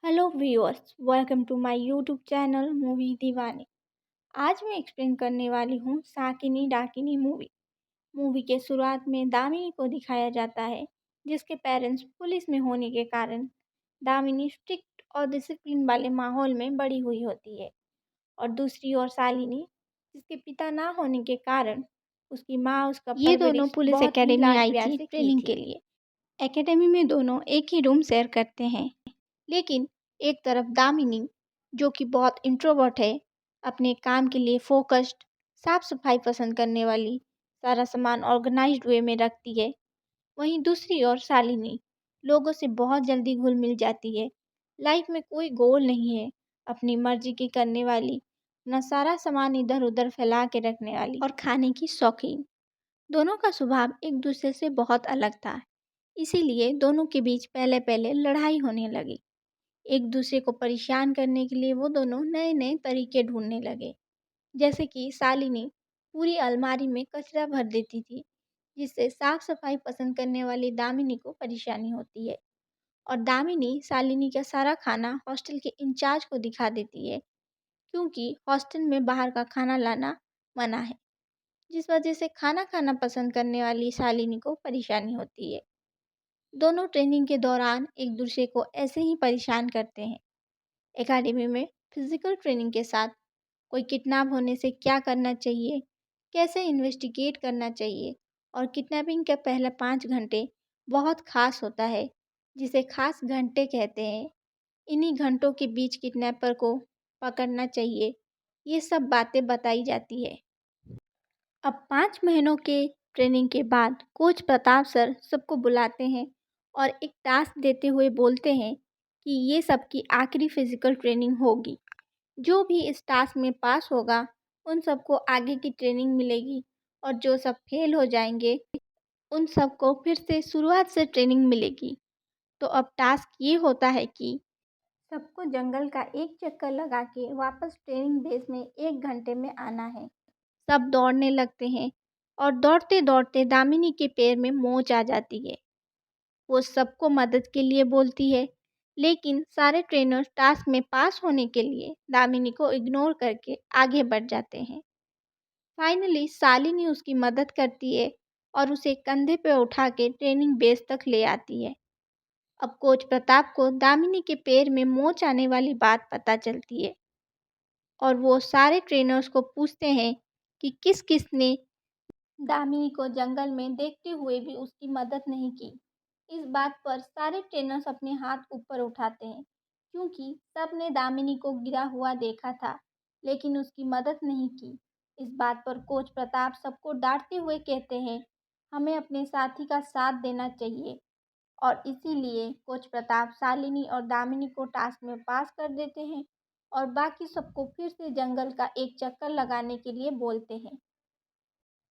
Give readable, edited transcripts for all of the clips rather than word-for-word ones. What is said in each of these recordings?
Hello viewers, welcome to my YouTube channel movie Deewane. आज मैं explain करने वाली हूँ साकिनी डाकिनी मूवी। मूवी के शुरुआत में दामिनी को दिखाया जाता है, जिसके पेरेंट्स पुलिस में होने के कारण दामिनी स्ट्रिक्ट और डिसिप्लिन वाले माहौल में बड़ी हुई होती है। और दूसरी ओर शालिनी, जिसके पिता ना होने के कारण उसकी माँ उसका ये दोनों पुलिस बहुत ही एकेडमी लाड आई प्यार थी से की ट्रेनिंग के लिए। एकेडमी में दोनों एक ही रूम शेयर करते हैं, लेकिन एक तरफ दामिनी, जो कि बहुत इंट्रोवर्ट है, अपने काम के लिए फोकस्ड, साफ सफाई पसंद करने वाली, सारा सामान ऑर्गेनाइज्ड वे में रखती है। वहीं दूसरी ओर शालिनी लोगों से बहुत जल्दी घुल मिल जाती है। लाइफ में कोई गोल नहीं है, अपनी मर्जी की करने वाली, अपना सारा सामान इधर उधर फैला के रखने वाली और खाने की शौकीन। दोनों का स्वभाव एक दूसरे से बहुत अलग था, इसीलिए दोनों के बीच पहले पहले लड़ाई होने लगी। एक दूसरे को परेशान करने के लिए वो दोनों नए नए तरीके ढूंढने लगे। जैसे कि शालिनी पूरी अलमारी में कचरा भर देती थी, जिससे साफ सफाई पसंद करने वाली दामिनी को परेशानी होती है। और दामिनी शालिनी का सारा खाना हॉस्टल के इंचार्ज को दिखा देती है, क्योंकि हॉस्टल में बाहर का खाना लाना मना है, जिस वजह से खाना खाना पसंद करने वाली शालिनी को परेशानी होती है। दोनों ट्रेनिंग के दौरान एक दूसरे को ऐसे ही परेशान करते हैं। एकेडमी में फिजिकल ट्रेनिंग के साथ कोई किडनैप होने से क्या करना चाहिए, कैसे इन्वेस्टिगेट करना चाहिए, और किडनैपिंग के पहले 5 घंटे बहुत खास होता है, जिसे खास घंटे कहते हैं। इन्हीं घंटों के बीच किडनैपर को पकड़ना चाहिए, ये सब बातें बताई जाती है। अब 5 महीनों के ट्रेनिंग के बाद कोच प्रताप सर सबको बुलाते हैं और एक टास्क देते हुए बोलते हैं कि ये सबकी आखिरी फिजिकल ट्रेनिंग होगी। जो भी इस टास्क में पास होगा उन सबको आगे की ट्रेनिंग मिलेगी, और जो सब फेल हो जाएंगे उन सबको फिर से शुरुआत से ट्रेनिंग मिलेगी। तो अब टास्क ये होता है कि सबको जंगल का एक चक्कर लगा के वापस ट्रेनिंग बेस में 1 घंटे में आना है। सब दौड़ने लगते हैं और दौड़ते दौड़ते दामिनी के पैर में मोच आ जाती है। वो सबको मदद के लिए बोलती है, लेकिन सारे ट्रेनर्स टास्क में पास होने के लिए दामिनी को इग्नोर करके आगे बढ़ जाते हैं। फाइनली शालिनी उसकी मदद करती है और उसे कंधे पे उठा के ट्रेनिंग बेस तक ले आती है। अब कोच प्रताप को दामिनी के पैर में मोच आने वाली बात पता चलती है, और वो सारे ट्रेनर्स को पूछते हैं कि किस किस ने दामिनी को जंगल में देखते हुए भी उसकी मदद नहीं की। इस बात पर सारे ट्रेनर्स अपने हाथ ऊपर उठाते हैं, क्योंकि सब ने दामिनी को गिरा हुआ देखा था, लेकिन उसकी मदद नहीं की। इस बात पर कोच प्रताप सबको डांटते हुए कहते हैं, हमें अपने साथी का साथ देना चाहिए। और इसीलिए कोच प्रताप शालिनी और दामिनी को टास्क में पास कर देते हैं और बाकी सबको फिर से जंगल का एक चक्कर लगाने के लिए बोलते हैं।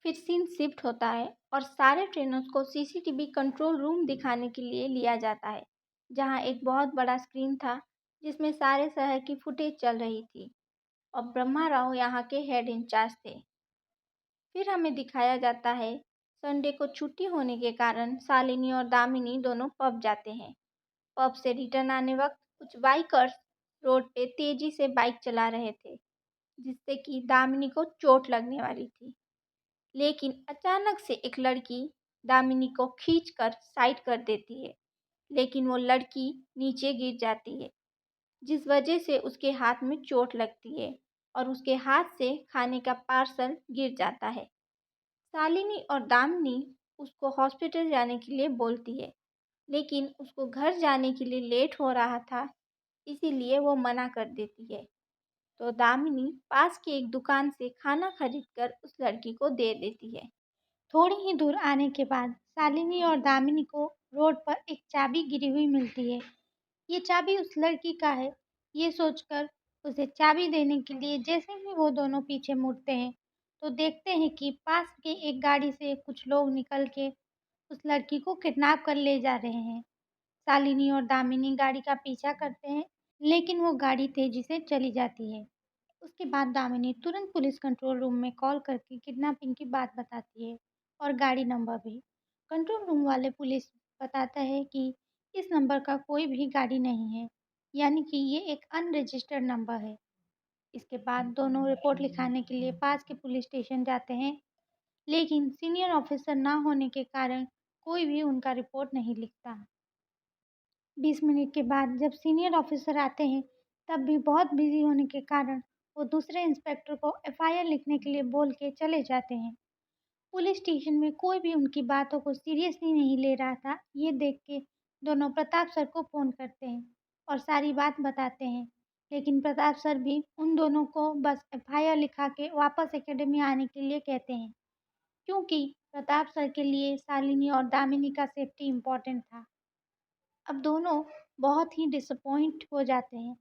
फिर सीन शिफ्ट होता है और सारे ट्रेनर्स को सीसीटीवी कंट्रोल रूम दिखाने के लिए लिया जाता है, जहां एक बहुत बड़ा स्क्रीन था जिसमें सारे शहर की फुटेज चल रही थी, और ब्रह्मा राव यहाँ के हेड इंचार्ज थे। फिर हमें दिखाया जाता है संडे को छुट्टी होने के कारण शालिनी और दामिनी दोनों पब जाते हैं। पब से रिटर्न आने वक्त कुछ बाइकर्स रोड पे तेजी से बाइक चला रहे थे, जिससे कि दामिनी को चोट लगने वाली थी। लेकिन अचानक से एक लड़की दामिनी को खींचकर साइड कर देती है, लेकिन वो लड़की नीचे गिर जाती है, जिस वजह से उसके हाथ में चोट लगती है और उसके हाथ से खाने का पार्सल गिर जाता है। शालिनी और दामिनी उसको हॉस्पिटल जाने के लिए बोलती है, लेकिन उसको घर जाने के लिए लेट हो रहा था, इसीलिए वो मना कर देती है। तो दामिनी पास की एक दुकान से खाना खरीदकर उस लड़की को दे देती है। थोड़ी ही दूर आने के बाद शालिनी और दामिनी को रोड पर एक चाबी गिरी हुई मिलती है। ये चाबी उस लड़की का है। ये सोचकर उसे चाबी देने के लिए जैसे ही वो दोनों पीछे मुड़ते हैं, तो देखते हैं कि पास के एक गाड़ी से कुछ लोग निकल के उस लड़की को किडनैप कर ले जा रहे हैं। शालिनी और दामिनी गाड़ी का पीछा करते हैं, लेकिन वो गाड़ी तेजी से चली जाती है। उसके बाद दामिनी तुरंत पुलिस कंट्रोल रूम में कॉल करके किडनैपिंग की बात बताती है, और गाड़ी नंबर भी। कंट्रोल रूम वाले पुलिस बताता है कि इस नंबर का कोई भी गाड़ी नहीं है। यानी कि ये एक अनरजिस्टर्ड नंबर है। इसके बाद दोनों रिपोर्ट लिखाने के लिए पास के पुलिस स्टेशन जाते हैं, लेकिन सीनियर ऑफिसर ना होने के कारण कोई भी उनका रिपोर्ट नहीं लिखता। 20 मिनट के बाद जब सीनियर ऑफिसर आते हैं, तब भी बहुत बिजी होने के कारण वो दूसरे इंस्पेक्टर को एफआईआर लिखने के लिए बोल के चले जाते हैं। पुलिस स्टेशन में कोई भी उनकी बातों को सीरियसली नहीं ले रहा था। ये देख के दोनों प्रताप सर को फ़ोन करते हैं और सारी बात बताते हैं। लेकिन प्रताप सर भी उन दोनों को बस एफआईआर लिखा के वापस एकेडमी आने के लिए कहते हैं, क्योंकि प्रताप सर के लिए शालिनी और दामिनी का सेफ्टी इम्पोर्टेंट था। अब दोनों बहुत ही डिसअपॉइंट हो जाते हैं,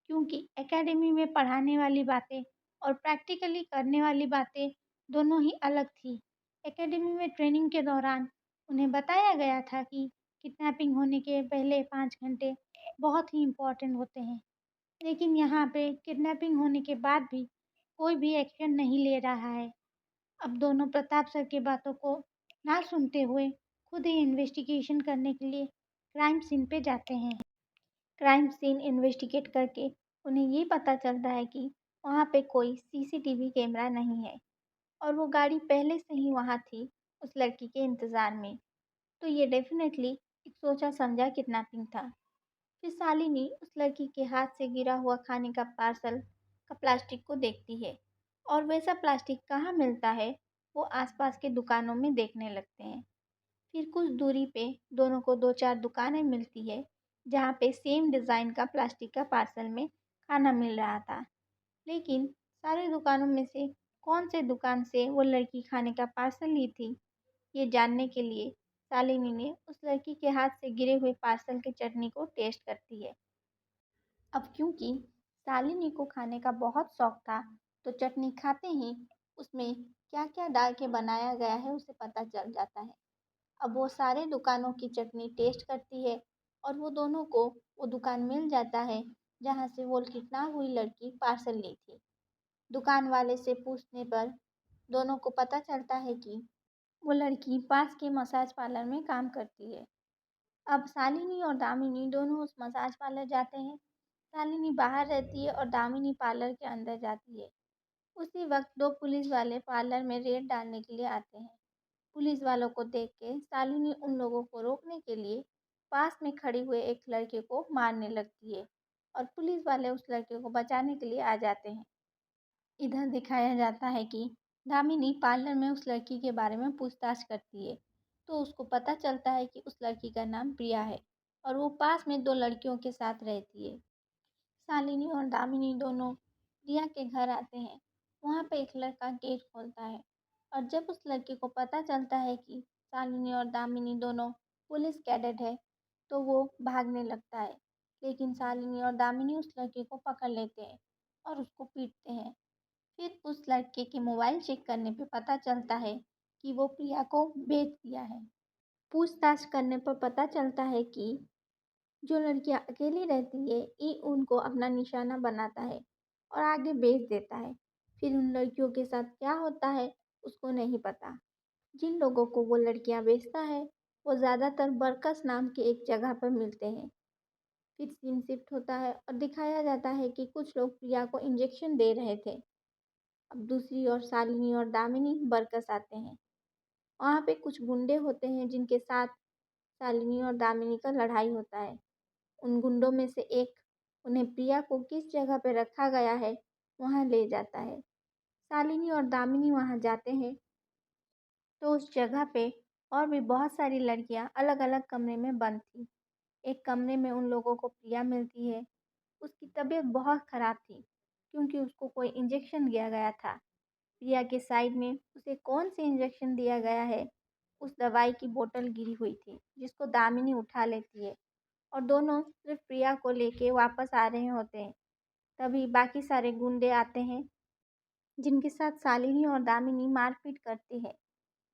क्योंकि एकेडमी में पढ़ाने वाली बातें और प्रैक्टिकली करने वाली बातें दोनों ही अलग थी। एकेडमी में ट्रेनिंग के दौरान उन्हें बताया गया था कि किडनैपिंग होने के पहले 5 घंटे बहुत ही इम्पोर्टेंट होते हैं, लेकिन यहाँ पे किडनैपिंग होने के बाद भी कोई भी एक्शन नहीं ले रहा है। अब दोनों प्रताप सर की बातों को ना सुनते हुए खुद ही इन्वेस्टिगेशन करने के लिए क्राइम सीन पे जाते हैं। क्राइम सीन इन्वेस्टिगेट करके उन्हें ये पता चलता है कि वहाँ पे कोई सीसीटीवी कैमरा नहीं है और वो गाड़ी पहले से ही वहाँ थी उस लड़की के इंतज़ार में। तो ये डेफिनेटली एक सोचा समझा किडनैपिंग था। फिर शालिनी उस लड़की के हाथ से गिरा हुआ खाने का पार्सल का प्लास्टिक को देखती है और वैसा प्लास्टिक कहाँ मिलता है वो आसपास के दुकानों में देखने लगते हैं। फिर कुछ दूरी पे दोनों को 2-4 दुकानें मिलती है, जहाँ पे सेम डिज़ाइन का प्लास्टिक का पार्सल में खाना मिल रहा था। लेकिन सारी दुकानों में से कौन से दुकान से वो लड़की खाने का पार्सल ली थी, ये जानने के लिए शालिनी ने उस लड़की के हाथ से गिरे हुए पार्सल की चटनी को टेस्ट करती है। अब क्योंकि शालिनी को खाने का बहुत शौक था, तो चटनी खाते ही उसमें क्या-क्या डाल के बनाया गया है उसे पता चल जाता है। अब वो सारे दुकानों की चटनी टेस्ट करती है और वो दोनों को वो दुकान मिल जाता है जहाँ से वो किडनैप हुई लड़की पार्सल ली थी। दुकान वाले से पूछने पर दोनों को पता चलता है कि वो लड़की पास के मसाज पार्लर में काम करती है। अब शालिनी और दामिनी दोनों उस मसाज पार्लर जाते हैं। शालिनी बाहर रहती है और दामिनी पार्लर के अंदर जाती है। उसी वक्त 2 पुलिस वाले पार्लर में रेड डालने के लिए आते हैं। पुलिस वालों को देख के शालिनी उन लोगों को रोकने के लिए पास में खड़े हुए एक लड़के को मारने लगती है और पुलिस वाले उस लड़के को बचाने के लिए आ जाते हैं। इधर दिखाया जाता है कि दामिनी पार्लर में उस लड़की के बारे में पूछताछ करती है, तो उसको पता चलता है कि उस लड़की का नाम प्रिया है और वो पास में 2 लड़कियों के साथ रहती है। शालिनी और दामिनी दोनों प्रिया के घर आते हैं। वहाँ पे एक लड़का गेट खोलता है और जब उस लड़के को पता चलता है कि शालिनी और दामिनी दोनों पुलिस कैडेट है, तो वो भागने लगता है। लेकिन शालिनी और दामिनी उस लड़के को पकड़ लेते हैं और उसको पीटते हैं। फिर उस लड़के के मोबाइल चेक करने पे पता चलता है कि वो प्रिया को बेच दिया है। पूछताछ करने पर पता चलता है कि जो लड़कियां अकेली रहती है, ये उनको अपना निशाना बनाता है और आगे बेच देता है। फिर उन लड़कियों के साथ क्या होता है, उसको नहीं पता। जिन लोगों को वो लड़कियां बेचता है, वो ज़्यादातर बरकस नाम के एक जगह पर मिलते हैं। फिर सीन शिफ्ट होता है और दिखाया जाता है कि कुछ लोग प्रिया को इंजेक्शन दे रहे थे। अब दूसरी ओर शालिनी और दामिनी बरकस आते हैं। वहाँ पे कुछ गुंडे होते हैं जिनके साथ शालिनी और दामिनी का लड़ाई होता है। उन गुंडों में से एक उन्हें प्रिया को किस जगह पे रखा गया है, वहाँ ले जाता है। शालिनी और दामिनी वहाँ जाते हैं, तो उस जगह पे और भी बहुत सारी लड़कियाँ अलग-अलग कमरे में बंद थीं। एक कमरे में उन लोगों को प्रिया मिलती है। उसकी तबीयत बहुत ख़राब थी, क्योंकि उसको कोई इंजेक्शन दिया गया था। प्रिया के साइड में उसे कौन से इंजेक्शन दिया गया है, उस दवाई की बोतल गिरी हुई थी, जिसको दामिनी उठा लेती है और दोनों सिर्फ प्रिया को लेके वापस आ रहे होते हैं। तभी बाकी सारे गुंडे आते हैं, जिनके साथ शालिनी और दामिनी मारपीट करती है।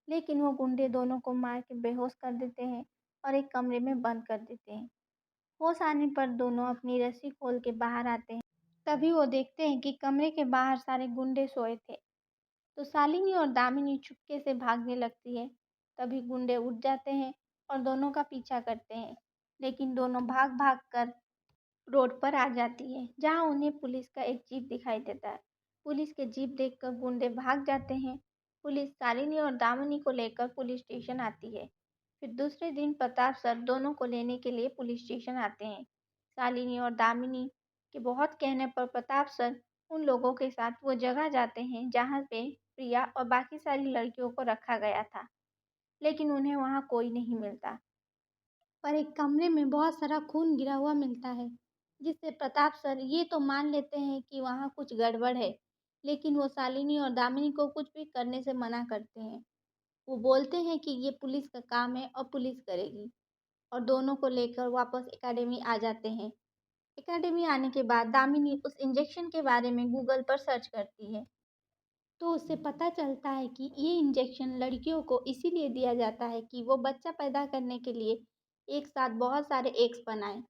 लेकिन वो गुंडे दोनों को मार के बेहोश कर देते हैं और एक कमरे में बंद कर देते हैं। होश आने पर दोनों अपनी रस्सी खोल के बाहर आते हैं। तभी वो देखते हैं कि कमरे के बाहर सारे गुंडे सोए थे। तो शालिनी और दामिनी चुपके से भागने लगती है। तभी गुंडे उठ जाते हैं और दोनों का पीछा करते हैं, लेकिन दोनों भाग भाग कर रोड पर आ जाती है, जहां उन्हें पुलिस का एक जीप दिखाई देता है। पुलिस के जीप देखकर गुंडे भाग जाते हैं। पुलिस शालिनी और दामिनी को लेकर पुलिस स्टेशन आती है। फिर दूसरे दिन प्रताप सर दोनों को लेने के लिए पुलिस स्टेशन आते हैं। शालिनी और दामिनी के बहुत कहने पर प्रताप सर उन लोगों के साथ वो जगह जाते हैं जहाँ पे प्रिया और बाकी सारी लड़कियों को रखा गया था, लेकिन उन्हें वहाँ कोई नहीं मिलता। पर एक कमरे में बहुत सारा खून गिरा हुआ मिलता है, जिससे प्रताप सर ये तो मान लेते हैं कि वहाँ कुछ गड़बड़ है, लेकिन वो शालिनी और दामिनी को कुछ भी करने से मना करते हैं। वो बोलते हैं कि ये पुलिस का काम है और पुलिस करेगी, और दोनों को लेकर वापस एकेडमी आ जाते हैं। एकेडमी आने के बाद दामिनी उस इंजेक्शन के बारे में गूगल पर सर्च करती है, तो उससे पता चलता है कि ये इंजेक्शन लड़कियों को इसीलिए दिया जाता है कि वो बच्चा पैदा करने के लिए एक साथ बहुत सारे एग्स बनाएं।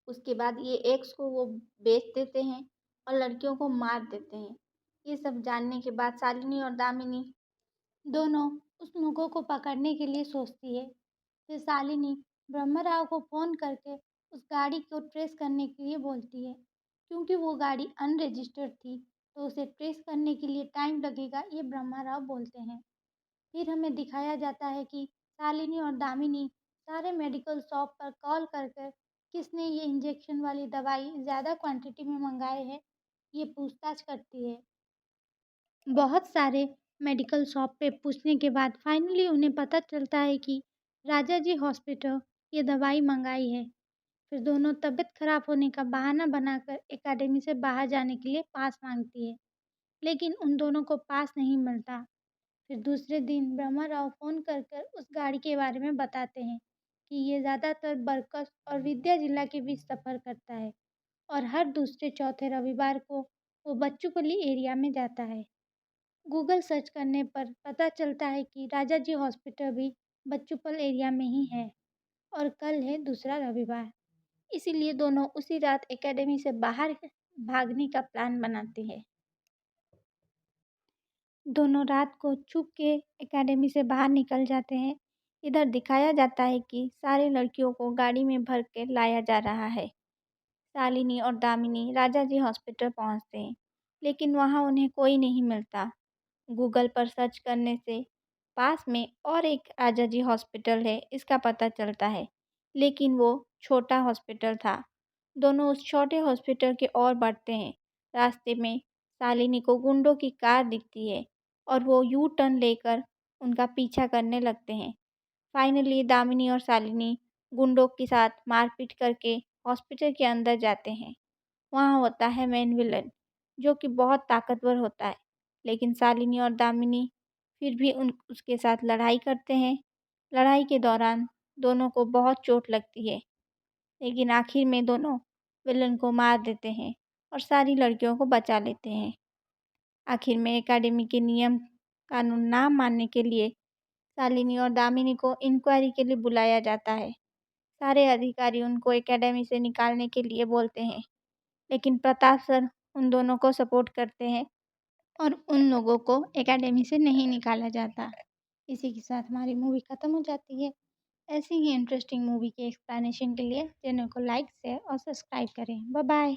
उसके बाद ये एग्स को वो बेच देते हैं और लड़कियों को मार देते हैं। ये सब जानने के बाद शालिनी और दामिनी दोनों उस लोगों को पकड़ने के लिए सोचती है। फिर शालिनी ब्रह्मराव को फ़ोन करके उस गाड़ी को ट्रेस करने के लिए बोलती है। क्योंकि वो गाड़ी अनरजिस्टर्ड थी, तो उसे ट्रेस करने के लिए टाइम लगेगा, ये ब्रह्मराव बोलते हैं। फिर हमें दिखाया जाता है कि शालिनी और दामिनी सारे मेडिकल शॉप पर कॉल कर कर किसने ये इंजेक्शन वाली दवाई ज़्यादा क्वांटिटी में मंगाए है, ये पूछताछ करती है। बहुत सारे मेडिकल शॉप पे पूछने के बाद फाइनली उन्हें पता चलता है कि राजा जी हॉस्पिटल ये दवाई मंगाई है। फिर दोनों तबीयत खराब होने का बहाना बनाकर एकेडमी से बाहर जाने के लिए पास मांगती है, लेकिन उन दोनों को पास नहीं मिलता। फिर दूसरे दिन ब्रह्मा राव फ़ोन कर कर उस गाड़ी के बारे में बताते हैं कि ये ज़्यादातर बरकस और विद्या जिला के बीच सफ़र करता है और हर दूसरे चौथे रविवार को वो बच्चूपल्ली एरिया में जाता है। गूगल सर्च करने पर पता चलता है कि राजा जी हॉस्पिटल भी बच्चूपल एरिया में ही है और कल है दूसरा रविवार। इसीलिए दोनों उसी रात एकेडमी से बाहर भागने का प्लान बनाते हैं। दोनों रात को छुप के एकेडमी से बाहर निकल जाते हैं। इधर दिखाया जाता है कि सारी लड़कियों को गाड़ी में भर के लाया जा रहा है। शालिनी और दामिनी राजाजी हॉस्पिटल पहुंचते हैं, लेकिन वहां उन्हें कोई नहीं मिलता। गूगल पर सर्च करने से पास में और एक राजाजी हॉस्पिटल है, इसका पता चलता है, लेकिन वो छोटा हॉस्पिटल था। दोनों उस छोटे हॉस्पिटल की ओर बढ़ते हैं। रास्ते में शालिनी को गुंडों की कार दिखती है और वो यू टर्न लेकर उनका पीछा करने लगते हैं। फाइनली दामिनी और शालिनी गुंडों के साथ मारपीट करके हॉस्पिटल के अंदर जाते हैं। वहाँ होता है मेन विलन, जो कि बहुत ताकतवर होता है, लेकिन शालिनी और दामिनी फिर भी उन उसके साथ लड़ाई करते हैं। लड़ाई के दौरान दोनों को बहुत चोट लगती है, लेकिन आखिर में दोनों विलन को मार देते हैं और सारी लड़कियों को बचा लेते हैं। आखिर में एकेडमी के नियम कानून ना मानने के लिए शालिनी और दामिनी को इंक्वायरी के लिए बुलाया जाता है। सारे अधिकारी उनको एकेडमी से निकालने के लिए बोलते हैं, लेकिन प्रताप सर उन दोनों को सपोर्ट करते हैं और उन लोगों को एकेडमी से नहीं निकाला जाता। इसी के साथ हमारी मूवी ख़त्म हो जाती है। ऐसी ही इंटरेस्टिंग मूवी के एक्सप्लेनेशन के लिए चैनल को लाइक, शेयर और सब्सक्राइब करें। Bye bye.